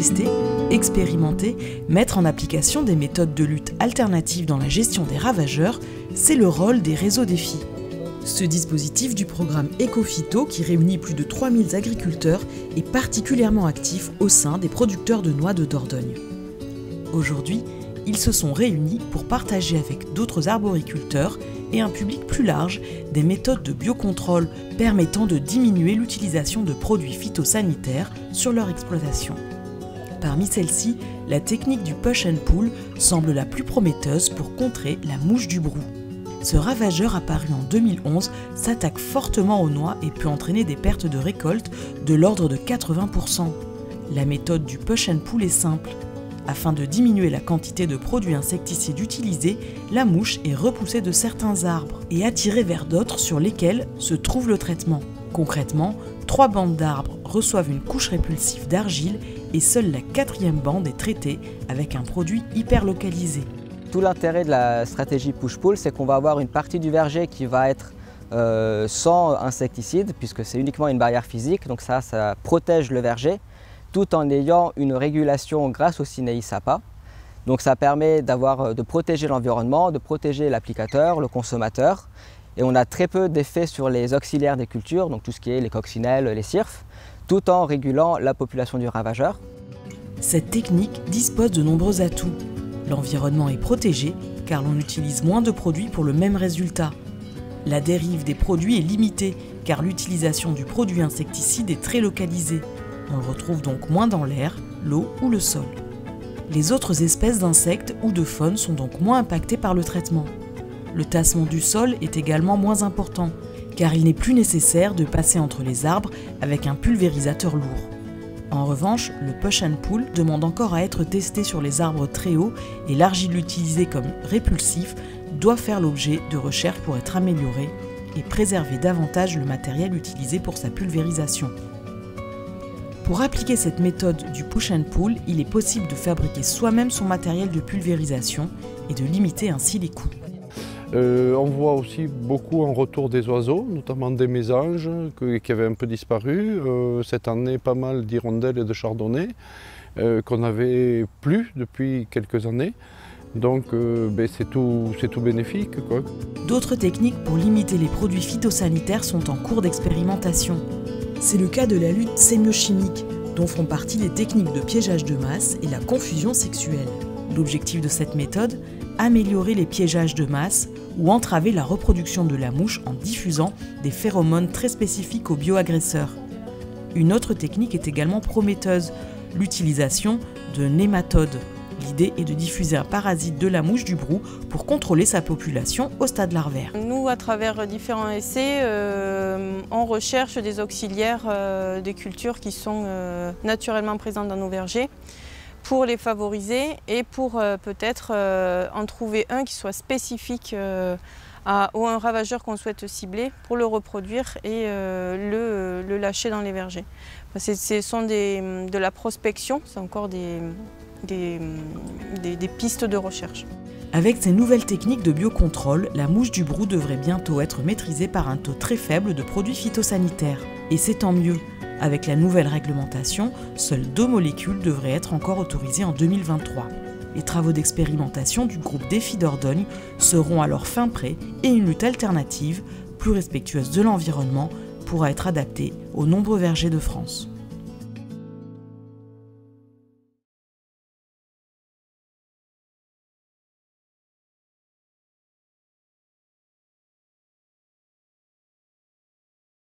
tester, expérimenter, mettre en application des méthodes de lutte alternatives dans la gestion des ravageurs, c'est le rôle des réseaux défis. Ce dispositif du programme Ecophyto, qui réunit plus de 3000 agriculteurs, est particulièrement actif au sein des producteurs de noix de Dordogne. Aujourd'hui, ils se sont réunis pour partager avec d'autres arboriculteurs et un public plus large des méthodes de biocontrôle permettant de diminuer l'utilisation de produits phytosanitaires sur leur exploitation. Parmi celles-ci, la technique du push and pull semble la plus prometteuse pour contrer la mouche du brou. Ce ravageur apparu en 2011 s'attaque fortement aux noix et peut entraîner des pertes de récolte de l'ordre de 80%. La méthode du push and pull est simple. Afin de diminuer la quantité de produits insecticides utilisés, la mouche est repoussée de certains arbres et attirée vers d'autres sur lesquels se trouve le traitement. Concrètement, 3 bandes d'arbres reçoivent une couche répulsive d'argile et seule la 4e bande est traitée avec un produit hyper localisé. Tout l'intérêt de la stratégie push-pull, c'est qu'on va avoir une partie du verger qui va être sans insecticide, puisque c'est uniquement une barrière physique, donc ça protège le verger, tout en ayant une régulation grâce au Cinei Sapa. Donc ça permet de protéger l'environnement, de protéger l'applicateur, le consommateur. Et on a très peu d'effets sur les auxiliaires des cultures, donc tout ce qui est les coccinelles, les cirfes, tout en régulant la population du ravageur. Cette technique dispose de nombreux atouts. L'environnement est protégé car l'on utilise moins de produits pour le même résultat. La dérive des produits est limitée car l'utilisation du produit insecticide est très localisée. On le retrouve donc moins dans l'air, l'eau ou le sol. Les autres espèces d'insectes ou de faune sont donc moins impactées par le traitement. Le tassement du sol est également moins important, car il n'est plus nécessaire de passer entre les arbres avec un pulvérisateur lourd. En revanche, le push and pull demande encore à être testé sur les arbres très hauts et l'argile utilisée comme répulsif doit faire l'objet de recherches pour être améliorée et préserver davantage le matériel utilisé pour sa pulvérisation. Pour appliquer cette méthode du push and pull, il est possible de fabriquer soi-même son matériel de pulvérisation et de limiter ainsi les coûts. On voit aussi beaucoup en retour des oiseaux, notamment des mésanges qui avaient un peu disparu. Cette année, pas mal d'hirondelles et de chardonnays qu'on n'avait plus depuis quelques années. Donc c'est tout bénéfique, quoi. D'autres techniques pour limiter les produits phytosanitaires sont en cours d'expérimentation. C'est le cas de la lutte sémiochimique, dont font partie les techniques de piégeage de masse et la confusion sexuelle. L'objectif de cette méthode, améliorer les piégeages de masse ou entraver la reproduction de la mouche en diffusant des phéromones très spécifiques aux bioagresseurs. Une autre technique est également prometteuse, l'utilisation de nématodes. L'idée est de diffuser un parasite de la mouche du brou pour contrôler sa population au stade larvaire. Nous, à travers différents essais, on recherche des auxiliaires des cultures qui sont naturellement présentes dans nos vergers pour les favoriser et pour peut-être en trouver un qui soit spécifique ou un ravageur qu'on souhaite cibler pour le reproduire et le lâcher dans les vergers. Ce sont de la prospection, c'est encore des pistes de recherche. Avec ces nouvelles techniques de biocontrôle, la mouche du brou devrait bientôt être maîtrisée par un taux très faible de produits phytosanitaires. Et c'est tant mieux. Avec la nouvelle réglementation, seules 2 molécules devraient être encore autorisées en 2023. Les travaux d'expérimentation du groupe Défi Dordogne seront alors fin prêts et une lutte alternative, plus respectueuse de l'environnement, pourra être adaptée aux nombreux vergers de France.